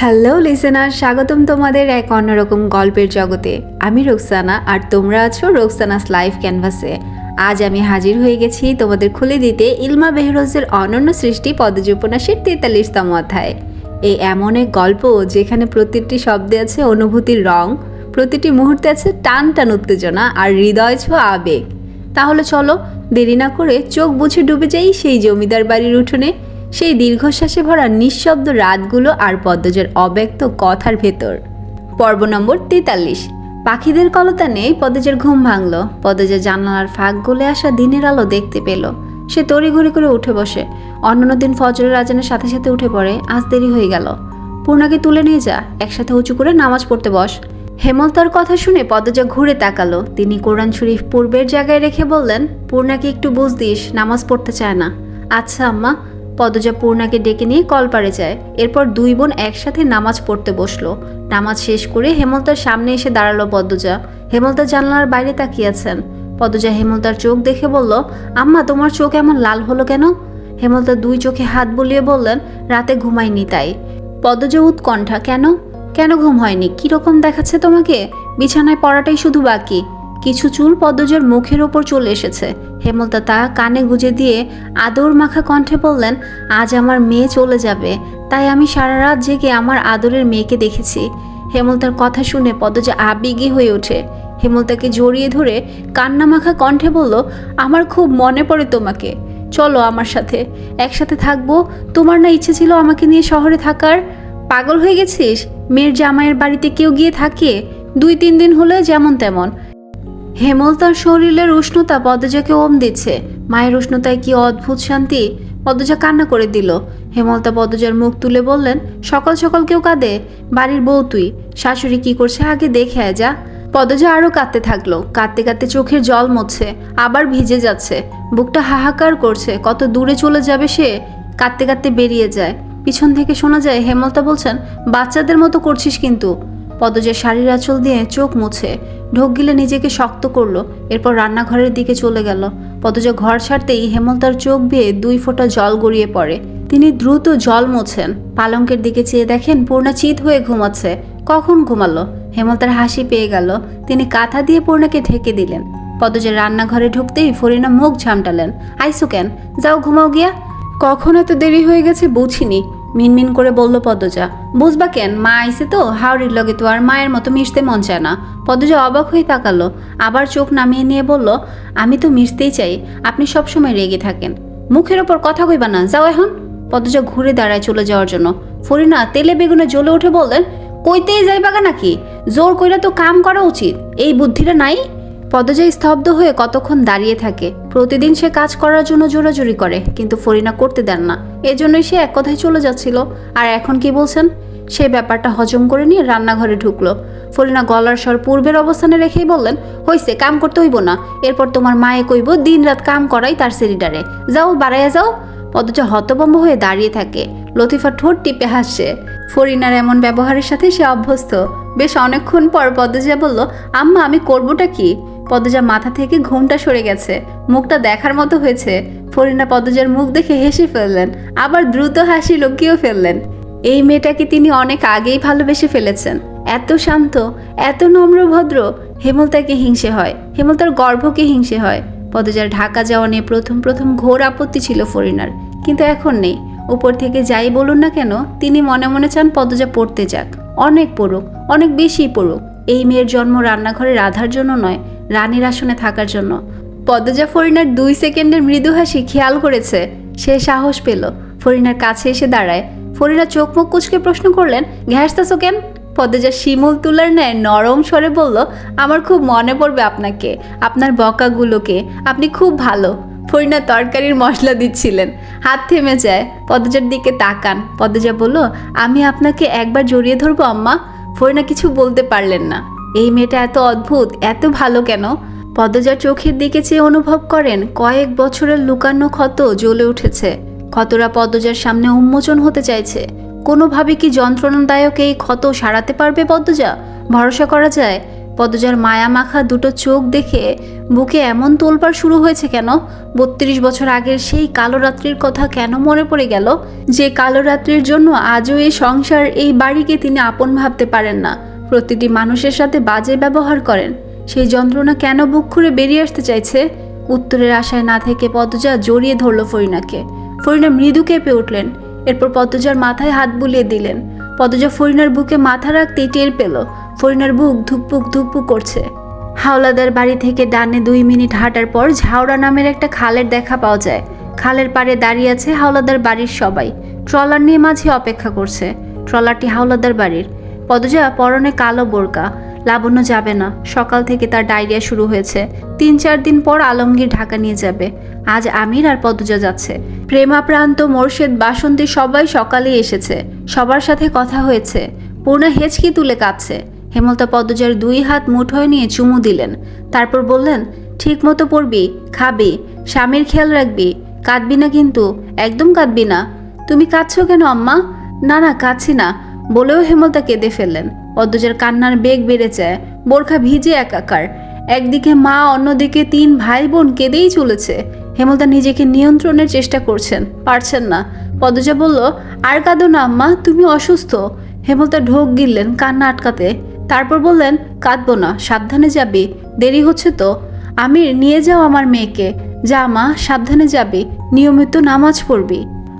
Hello listener, স্বাগতম তোমাদের এক অন্যরকম গল্পের জগতে। আমি রোকসানা আর তোমরা আছো রোকসানাস লাইফ ক্যানভাসে। আজ আমি হাজির হয়ে গেছি তোমাদের খুলে দিতে ইলমা বেহরোজের অনন্য সৃষ্টি পদ্মজ উপন্যাসের 43তম অধ্যায়। এই এমন এক গল্প যেখানে প্রতিটি শব্দে আছে অনুভূতির রং, প্রতিটি মুহূর্তে আছে টান টান উত্তেজনা আর হৃদয় ছোঁয়া আবেগ। তাহলে চলো দেরি না করে চোখ বুঝে ডুবে যাই সেই জমিদার বাড়ির উঠোনে, সেই দীর্ঘশ্বাসে ভরা নিঃশব্দ রাতগুলো আর পদ্মজের অব্যক্ত কথার ভেতর। পর্ব নম্বর 43। পাখিদের কলতানে পদ্মজের ঘুম ভাঙল। পদ্মজের জানালার ফাঁক গলে আসা দিনের আলো দেখতে পেল। সে তড়িঘড়ি করে উঠে বসে। অন্যান্য দিন ফজরের আজানের সাথে সাথে উঠে পড়ে, আজ দেরি হয়ে গেল। পূর্ণাকে তুলে নিয়ে যা, একসাথে উঁচু করে নামাজ পড়তে বস। হেমলতার কথা শুনে পদ্মজা ঘুরে তাকালো। তিনি কোরআন শরীফ পূর্বের জায়গায় রেখে বললেন, পূর্ণাকে একটু বুঝ দিস, নামাজ পড়তে চায় না। আচ্ছা আম্মা। পদ্মজা পূর্ণাকে ডেকে নিয়ে কলপাড়ে যায়। এরপর দুই বোন একসাথে নামাজ পড়তে বসলো। নামাজ শেষ করে হেমলতার সামনে এসে দাঁড়ালো পদ্মজা। হেমলতা জানলার বাইরে তাকিয়ে আছেন। পদ্মজা হেমলতার চোখ দেখে বলল, আম্মা তোমার চোখ এমন লাল হলো কেন? হেমলতা দুই চোখে হাত বুলিয়ে বললেন, রাতে ঘুমাইনি তাই। পদ্মজা উৎকণ্ঠা, কেন কেন ঘুম হয়নি? কিরকম দেখাচ্ছে তোমাকে? বিছানায় পড়াটাই শুধু বাকি। কিছু চুল পদ্মজার মুখের ওপর চলে এসেছে। হেমলতা তা কানে গুজে দিয়ে আদর মাখা কণ্ঠে বললেন, আজ আমার মেয়ে চলে যাবে, তাই আমি সারা রাত জেগে আমার আদরের মেয়েকে দেখেছি। হেমলতার কথা শুনে পদ্মজা আবেগী হয়ে ওঠে। হেমলতাকে জড়িয়ে ধরে কান্না মাখা কণ্ঠে বলল, আমার খুব মনে পড়ে তোমাকে। চলো আমার সাথে, একসাথে থাকবো। তোমার না ইচ্ছে ছিল আমাকে নিয়ে শহরে থাকার? পাগল হয়ে গেছিস? মেয়ের জামাইয়ের বাড়িতে কেউ গিয়ে থাকে? 2-3 দিন হলে যেমন তেমন। হেমলতার শরীরের উষ্ণতা পদ্মজাকে ওম দিচ্ছে। মায়ের উষ্ণতায় কি অদ্ভুত শান্তি। পদ্মজা কান্না করে দিল। হেমলতা পদ্মজার মুখ তুলে বললেন, সকাল সকাল কেউ কাঁদে? বাড়ির বউ তুই, শাশুড়ি কি করছে আগে দেখে আয় যা। পদ্মজা আরও কাঁদতে থাকলো। কাঁদতে কাঁদতে চোখের জল মুছছে, আবার ভিজে যাচ্ছে। বুকটা হাহাকার করছে, কত দূরে চলে যাবে সে। কাঁদতে কাঁদতে বেরিয়ে যায়। পিছন থেকে শোনা যায় হেমলতা বলছেন, বাচ্চাদের মতো করছিস কিন্তু। পদ্মজা শাড়ির আঁচল দিয়ে চোখ মুছে ঢোক গিলে নিজেকে শক্ত করলো। এরপর রান্নাঘরের দিকে চলে গেল। পদ্মজা ঘর ছাড়তেই হেমলতার চোখ বেয়ে 2 ফোঁটা জল গড়িয়ে পড়ে। তিনি দ্রুত জল মোছেন। পালঙ্কের দিকে চেয়ে দেখেন পূর্ণা চিত হয়ে ঘুমাচ্ছে। কখন ঘুমালো? হেমলতার হাসি পেয়ে গেল। তিনি কাঁথা দিয়ে পূর্ণাকে ঢেকে দিলেন। পদ্মজা রান্নাঘরে ঢুকতেই ফরিনা মুখ ঝামটালেন, আইসো কেন? যাও ঘুমাও গিয়া। কখন এত দেরি হয়ে গেছে বুঝিনি, মিনমিন করে বলল পদ্মজা। বুঝবা কেন, মা আইসে তো, হাওড়ির লগে তো আর মায়ের মতো মিশতে মন চায় না। পদ্মজা অবাক হয়ে তাকালো, আবার চোখ নামিয়ে নিয়ে বলল, আমি তো মিশতেই চাই, আপনি সবসময় রেগে থাকেন। মুখের ওপর কথা কইবা না, যাও এখন। পদ্মজা ঘুরে দাঁড়ায় চলে যাওয়ার জন্য। ফরিনা তেলে বেগুনে জ্বলে উঠে বললেন, কইতেই যাইবাগা নাকি? জোর কইরা তো কাম করা উচিত, এই বুদ্ধিটা নাই? পদ্মজা স্তব্ধ হয়ে কতক্ষণ দাঁড়িয়ে থাকে। প্রতিদিন সে কাজ করার জন্য জোরাজুরি করে, কিন্তু ফরিনা করতে দেন না। এজন্যই সে এক কথায় চলে যাচ্ছিল। আর এখন কি বলছেন? সেই ব্যাপারটা হজম করে নিয়ে রান্নাঘরে ঢুকলো। ফরিনা গলার স্বর পূর্বের অবস্থানে রেখেই বললেন, হইছে, কাম করতে হইব না। এরপর তোমার মায়ে কইব দিন রাত কাম করাই তার সেরিডারে। যাও, বাড়াইয়া যাও। পদ্মজা হতভম্ব হয়ে দাঁড়িয়ে থাকে। লতিফা ঠোঁট টিপে হাসছে। ফরিনার এমন ব্যবহারের সাথে সে অভ্যস্ত। বেশ অনেকক্ষণ পর পদ্মজা বলল, আম্মা আমি করবোটা কি? পদ্মজা মাথা থেকে ঘুমটা সরে গেছে, মুখটা দেখার মতো হয়েছে। ফরিনা পদ্মজার মুখ দেখে হেসে ফেললেন, আবার দ্রুত হাসি লুকিয়েও ফেললেন। এই মেয়েটাকে তিনি অনেক আগেই ভালোবেসে ফেলেছেন। এত শান্ত, এত নম্র ভদ্র। হেমলতাকে হিংসে হয়, হেমলতার গর্ভকে হিংসে হয়। পদ্মজার ঢাকা যাওয়া নিয়ে প্রথম প্রথম ঘোর আপত্তি ছিল ফরিনার, কিন্তু এখন নেই। উপর থেকে যাই বলুন না কেন, তিনি মনে মনে চান পদ্মজা পড়তে যাক, অনেক পড়ুক, অনেক বেশি পড়ুক। এই মেয়ের জন্ম রান্নাঘরে রাধার জন্য নয়, রানীর আসনে থাকার জন্য। পদ্মজা ফরিনার 2 সেকেন্ডের মৃদু হাসি খেয়াল করেছে। সে সাহস পেল, ফরিনার কাছে এসে দাঁড়ায়। ফরিনা চোখ মুখ কুচকে প্রশ্ন করলেন, ঘ্যাসতাছো কেন? পদ্মজা শিমুল তুলার ন্যায় নরম স্বরে বলল, আমার খুব মনে পড়বে আপনাকে, আপনার বকাগুলোকে, আপনি খুব ভালো। ফরিনা তরকারির মশলা দিচ্ছিলেন, হাত থেমে যায়। পদ্মজার দিকে তাকান। পদ্মজা বলল, আমি আপনাকে একবার জড়িয়ে ধরবো আম্মা? ফরিনা কিছু বলতে পারলেন না। এই মেয়েটা এত অদ্ভুত, এত ভালো কেন? পদ্মজার চোখের দিকে চেয়ে অনুভব করেন কয়েক বছরের লুকানো ক্ষত জ্বলে উঠেছে। ক্ষতরা পদ্মজার সামনে উন্মোচন হতে চাইছে। কোনোভাবে কি যন্ত্রণাদায়ক এই ক্ষত সারাতে পারবে পদ্মজা? ভরসা করা যায়? পদ্মজার মায়া মাখা দুটো চোখ দেখে বুকে এমন তোলপাড় শুরু হয়েছে কেন? 32 বছর আগের সেই কালো রাত্রির কথা কেন মনে পড়ে গেল? যে কালো রাত্রির জন্য আজও এই সংসার, এই বাড়িকে তিনি আপন ভাবতে পারেন না, প্রতিটি মানুষের সাথে বাজে ব্যবহার করেন। সেই যন্ত্রণা কেন বুক খুঁড়ে বেরিয়ে আসতে চাইছে? উত্তরের আশায় না থেকে পদ্মজা জড়িয়ে ধরল ফরিনাকে। ফরিনা মৃদু কেঁপে উঠলেন। এরপর পদ্মজার মাথায় হাত বুলিয়ে দিলেন। পদ্মজা ফরিনার বুকে মাথা রাখতেই টের পেল ফরিনার বুক ধুকপুক ধুকপুক করছে। হাওলাদার বাড়ি থেকে ডানে 2 মিনিট হাঁটার পর ঝাউড়া নামের একটা খালের দেখা পাওয়া যায়। খালের পাড়ে দাঁড়িয়ে আছে হাওলাদার বাড়ির সবাই। ট্রলার নিয়ে মাঝি অপেক্ষা করছে। ট্রলারটি হাওলাদার বাড়ির। পদ্মজা পরনে কালো বোরকা। লাবণ্য যাবে না, সকাল থেকে তার ডায়রিয়া শুরু হয়েছে। 3-4 দিন পর আলমগীর ঢাকা নিয়ে যাবে। আজ আমির আর পদ্মজা যাচ্ছে। প্রেমাপ্রান্ত মোর্শেদ, বাসন্তী সবাই সকালে এসেছে। সবার সাথে কথা হয়েছে। পূর্ণা হেঁচকি তুলে কাঁদছে। হেমলতা পদ্মজার 2 হাত মুঠোয় নিয়ে চুমু দিলেন। তারপর বললেন, ঠিক মতো পড়বি, খাবি, স্বামীর খেয়াল রাখবি, কাঁদবি না কিন্তু, একদম কাঁদবি না। তুমি কাঁদছো কেন আম্মা? না না, কাঁদছি না বলেও হেমলতা কেঁদে ফেললেন। পদ্মজার কান্নার বেগ বেড়ে যায়। বোরখা ভিজে একাকার। একদিকে মা, অন্যদিকে 3 ভাই বোন কেঁদেই চলেছে। হেমলতা নিজেকে নিয়ন্ত্রণের চেষ্টা করছেন, পারছেন না। পদ্মজা বলল, আর কাঁদো না আম্মা, তুমি অসুস্থ। হেমলতা ঢোক গিললেন কান্না আটকাতে। তারপর বললেন, কাঁদবো না, সাবধানে যাবি, দেরি হচ্ছে তো। আমির, নিয়ে যাও আমার মেয়েকে। যা মা, সাবধানে যাবি, নিয়মিত নামাজ পড়বি।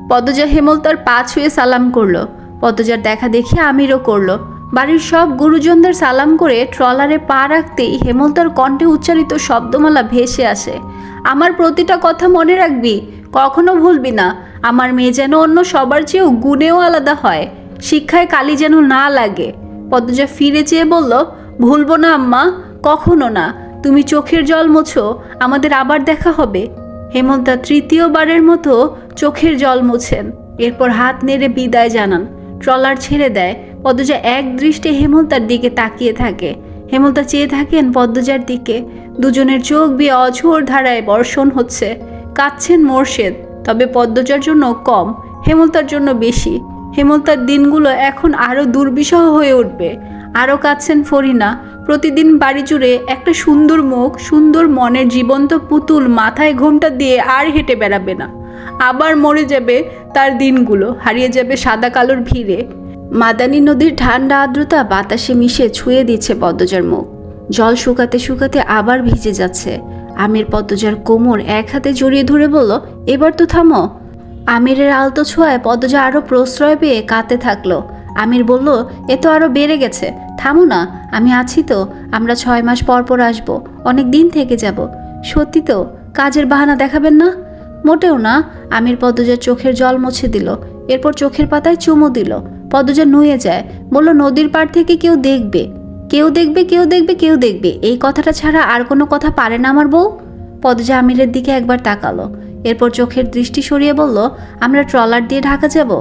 পদ্মজা হেমলতার পা ছুঁয়ে সালাম করলো। পদ্মজার দেখা দেখে আমিরও করলো। বাড়ির সব গুরুজনদের সালাম করে ট্রলারে পা রাখতেই হেমলতার কণ্ঠে উচ্চারিত শব্দমালা ভেসে আসে। আমার প্রতিটা কথা মনে রাখবি, কখনো ভুলবি না। আমার মেয়ে যেন অন্য সবার চেয়েও গুণেও আলাদা হয়, শিক্ষায় কালি যেন না লাগে। পদ্মজা ফিরে চেয়ে বলল, ভুলবো না আম্মা, কখনো না। তুমি চোখের জল মোছো, আমাদের আবার দেখা হবে। হেমলতা 3য়বারের মতো চোখের জল মোছেন। এরপর হাত নেড়ে বিদায় জানান। ট্রলার ছেড়ে দেয়। পদ্মজা এক দৃষ্টে হেমলতার দিকে তাকিয়ে থাকে। হেমলতা চেয়ে থাকেন পদ্মজার দিকে। দুজনের চোখ বেয়ে অঝোর ধারায় বর্ষণ হচ্ছে। কাঁদছেন মোর্শেদ, তবে পদ্মজার জন্য কম, হেমলতার জন্য বেশি। হেমলতার দিনগুলো এখন আরও দুর্বিষহ হয়ে উঠবে। আরও কাঁদছেন ফরিনা। প্রতিদিন বাড়ি জুড়ে একটা সুন্দর মুখ, সুন্দর মনের জীবন্ত পুতুল মাথায় ঘোমটা দিয়ে আর হেঁটে বেড়াবে না। আবার মরে যাবে তার দিনগুলো, হারিয়ে যাবে সাদা কালোর ভিড়ে। মাদানী নদীর ঠান্ডা আর্দ্রতা বাতাসে মিশে ছুঁয়ে দিচ্ছে পদ্মজার মুখ। জল শুকাতে শুকাতে আবার ভিজে যাচ্ছে। আমির পদ্মজার কোমর এক হাতে জড়িয়ে ধরে বলল, এবার তো থামো। আমিরের আলতো ছোঁয়ায় পদ্মজা আরও প্রশ্রয় পেয়ে কাঁদতে থাকলো। আমির বলল, এ তো আরও বেড়ে গেছে, থামো না, আমি আছি তো। আমরা 6 মাস পর পর আসবো, অনেক দিন থেকে যাব। সত্যি তো? কাজের বাহানা দেখাবেন না? মোটেও না। আমির পদ্মজার চোখের জল মুছে দিল। এরপর চোখের পাতায় চুমু দিল। পদ্মজা নুয়ে যায়। বলল, নদীর পাড় থেকে কেউ দেখবে, কেউ দেখবে, কেউ দেখবে, কেউ দেখবে, এই কথাটা ছাড়া আর কোনো কথা পারে না আমার বউ। পদ্মজা আমিরের দিকে একবার তাকালো। এরপর চোখের দৃষ্টি সরিয়ে বলল, আমরা ট্রলার দিয়ে ঢাকা যাব।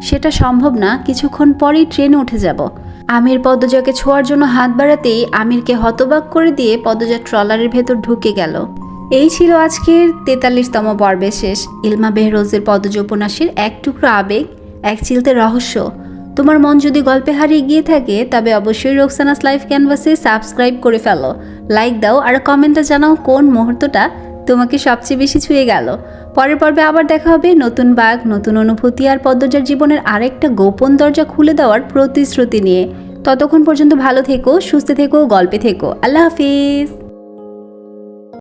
সেটা সম্ভব না, কিছুক্ষণ পরেই ট্রেনে উঠে যাব। আমির পদ্মজাকে ছোঁয়ার জন্য হাত বাড়াতেই আমিরকে হতবাক করে দিয়ে পদ্মজা ট্রলারের ভেতর ঢুকে গেল। এই ছিল আজকের 43তম পর্বের শেষ। ইলমা বেহরোজের পদ্মজা উপন্যাসের এক টুকরো আবেগ, এক চিলতে রহস্য। তোমার মন যদি গল্পে হারিয়ে গিয়ে থাকে, তবে অবশ্যই রোকসানাস লাইফ ক্যানভাসে সাবস্ক্রাইব করে ফেলো, লাইক দাও আর কমেন্টে জানাও কোন মুহূর্তটা তোমাকে সবচেয়ে বেশি ছুঁয়ে গেল। পরের পর্বে আবার দেখা হবে নতুন বাঘ, নতুন অনুভূতি আর পদ্মজার জীবনের আরেকটা গোপন দরজা খুলে দেওয়ার প্রতিশ্রুতি নিয়ে। ততক্ষণ পর্যন্ত ভালো থেকো, সুস্থ থেকো, গল্পে থেকো। আল্লাহ হাফিজ।